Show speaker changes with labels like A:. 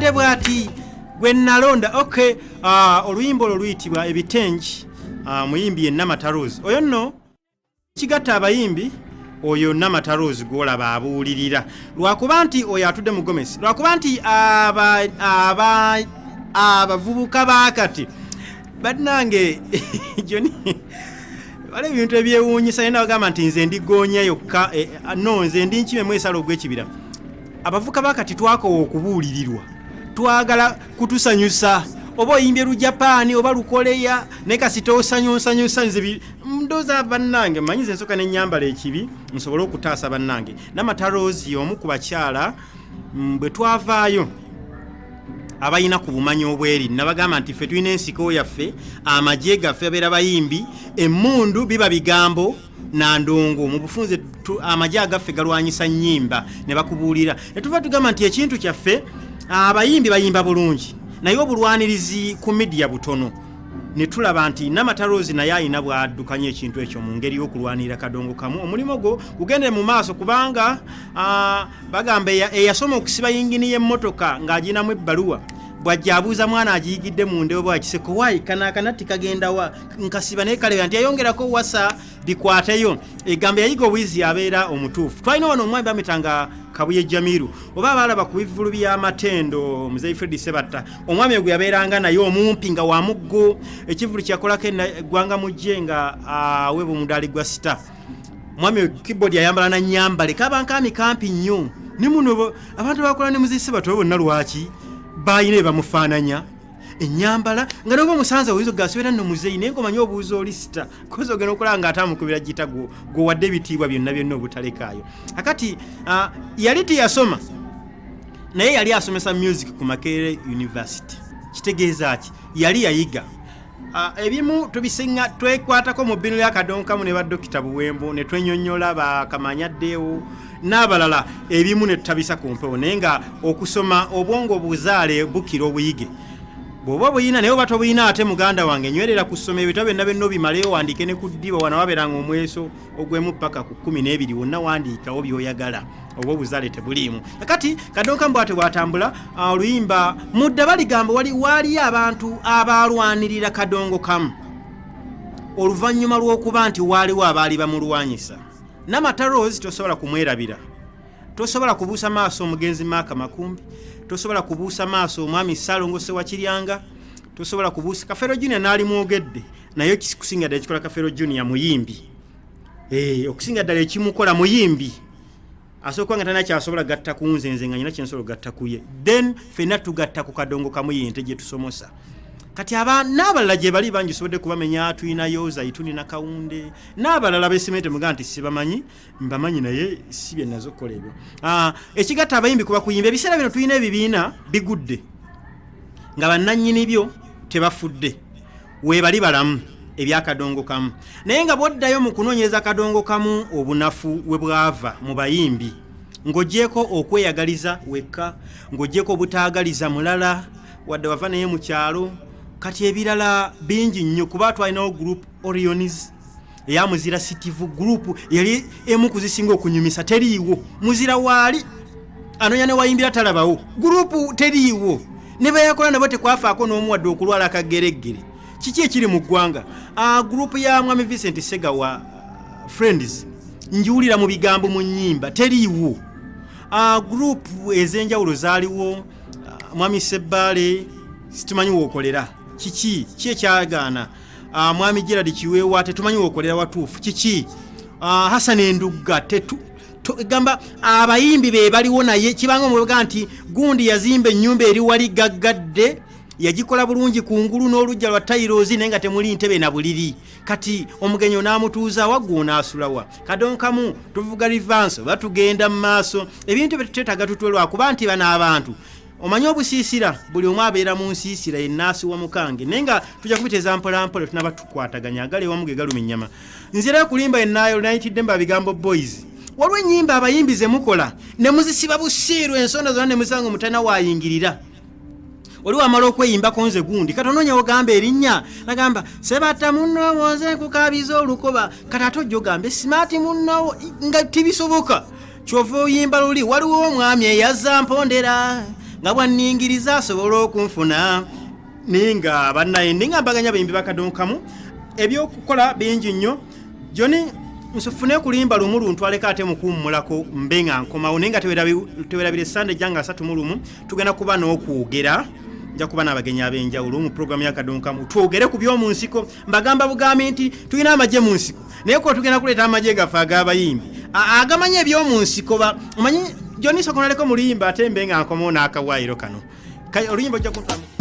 A: bwatudde bwati gwe nalonda okay oluyimbo luyitibwa ebitengi muyimbi Namatarozi oyo nno kigatta abayimbi oyo Namatarozi gwolaba abuulirira lwakuba nti oyo atudde mu Gomesi lwakuba nti abavubuka bakati bannange Joni wale ebintu ebyewuunyisa yena bagamba nti nze ndigonya yokka no nze ndi nkime mwesala ogw'ekibira abavuka bakati twakowa okubuulirirwa twagala kutusanyusa oba oyimbye lu Japan oba lukoleya ne kasita osanyusa nze ndoza bannange manyize ensoka n'ennyambala ekibi nsobola okutaasa bannange Namatarozi omu ku bakyala bwe twavaayo abayina ku bumanyi obweri nabagamba nti ffe tulina ensiko yaffe amagye gaffe abeera bayimbi emmundu biba bigambo na ndongo mu bufunze amagye agaffe galwanyisa nnyimba ne bakubuulira ne tuva tugamba nti ekintu kyaffe abayimbi bayimba bulungi naye obulwanirizi ku media butono ne tulaba nti Namatarozi naye ayina bwaddukanya ekintu ekyo mu ngeri y'okulwanira Kadongokamu omulimu gwo gugendere mu maaso kubanga bagamba eyasoma okusiba yingini y'emmotoka ng'aginamu ebbaluwa bwajja abuuza mwana agiyigidde mu ndewo bwakiseko wayi kanaakanatti kagenda wa nkasiba naye kaleba nti yayongerako wasa bikwateyo egamba yayiga obwizi abeera omutuufu twalina wano omwami bamitanga Kabuye Jamiru oba abalaba ku bivulu by'amatendo Muzeyi Fred Sebatta omwami ogwe yabeeranga naye omumpi nga wa muggo ekivulu kyakolako eggwanga mujjenga awe bumudali gwa sita omwami keyboard yayambala na nnyambale kabankami kampi nnyo ne muno abantu bakola ne Muzeyi Sebatta bonna lwaki bayine bamufaananya ennyambala nga noba musanza oyizo gasubira nno Muzeyi naye ngomanyi obuuza olisita kozo ogenda okulaba nga atamukubira gita gwo wadde ebitiibwa byonna byonna obutalekaayo akati yali tiyasoma naye yali asomesa music ku Makerere University kitegeeza ki yali yayiga ebimu tubisinga twekwatako mu bbinu lya Kadongokamu ne baddokita Buwembo ne twenyonnyola bakamanyaddeewo n'abalala ebimu ne tutabisa ku mpewo naye nga okusoma obwongo buzaale bukira obuyige bw'oba buyina naye oba tobuyina ate muganda wange nywerera kusoma ebitabo byonna byonna obimaleyo wandiike ne ku ddiba wana wabeeranga omweso ogwemu paka ku 12 wonna wandiikawo by'oyagala oba obuzaale tebuliimu kakati Kadongokamu bw'ate bw'atambula oluyimba mudda baligamba waaliyo abantu abalwanirira Kadongokamu oluvannyuma lw'okuba nti waaliwo abaali bamulwanyisa Namatarozi tosobola kumwerabira tosobola kubuusa maaso omugenzi Maaka Makumbi tosobola kubuusa maaso omwami Salongo Sewakiryanga tosobola kubuusa Kafero Junior n'ali mwogedde naye kusinga ddala ekikola Kafero Junior muyimbi okusinga ddala ekimukola muyimbi asooka nga tana kyasobola gatta ku nze nga nyina kyensobola gatta ku ye then ffenna tugatta ku Kadongokamu yente gye tusomosa kati n'abalala gye bali bangi sobodde kubamenya tulina Yoza Ituni na Kawunde n'abalala besimete muga nti sibamanyi mbamanyi naye si bye nazo kola ebyo ekigatta abayimbi kuba kuyimba ebiseera bino tulina ebibiina bigudde nga bannannyini byo tebafudde weebali balamu ebya Kadongokamu naye nga bwoddayo mu kunoonyereza Kadongokamu obunafu we bwava mu bayimbi ng'oggyeko okweyagaliza wekka ng'oggyeko obutaagaliza mulala wadde wava naye mu kyalo kati ebirala bingi nnyo kuba twalinawo group Orionis eya Muzira Sitive group yali emu kuzisinga okunyumisa teriiwo muzira waali anonya ne wayimbira talabawo group teriiwo ne bayakola nabo tekwafaako n'omuwadde okulwala akagereggere kiki ekiri mu ggwanga group ya Mwami Vincent Segawa Friends njiwulira mu bigambo mu nnyimba teriiwo group ez'enjawulo zaaliwo Mwami Sebbale situmanyi wokolera kiki ekyagaana Mwami Gerard Kiweewa tetumanyi wokolera watuufu kiki Hassan Endugga gamba abayimbi be baliwo naye kibanga omwega nti gundi yazimba ennyumba eri wali gaggadde yagikola bulungi kungulu n'olujja lwa tairozi naye nga temuli ntebe na buliri kati omugenyo n'amutuuza waggwo n'asulawa Kadongokamu tuvuga rivanso batugenda mu maaso ebintu byetutaga tutwelwa kuba nti bano abantu omanyi obusiisira buli omu abeera mu nsiisira yennaasi wa mukange naye nga tujja kubiteeza mpolampola tunaba tukwataganya agale wamu ge galuma ennyama nzirayo kulimba enaayo nayitidde mba bigambo boys waliwo ennyimba abayimbi ze mukola ne muzisiba busiiru ensonda zonna ne musanga omutana waayingirira waliwo amala okweyimbako nze gundi kati onoonya ogamba erinnya nagamba Sebatta munnowo nze nkukabiza olukoba kati ate ojja ogambe simaati munnowo nga tibisoboka kyova oyimba luli waliwo omwami eyazza mpondera nga bwanningiriza asobola okunfuna ninga bannaye ndingambaganya bayimbi bakadonkamu ebyokukola bingi nnyo joni nsufune kulimba lumu ntwaleko ate mukummulako mbe nga nkomawo naye nga tewerabire sande janga 3 tugenda kuba n'okwogera nja kuba n'abagenyi ab'enjawulo mu programu ya kadonkamu twogere ku by'omu nsiko mbagamba bugambi nti tulina amagye mu nsiko naye ko tugenda kuleeta amagye gaffe ag'abayimbi agamanye eby'omu nsiko omanyi joni sokonaleko mulimba ate mbe nga nkomawo n'akawaayiro kano oluyimba ojja kuntamu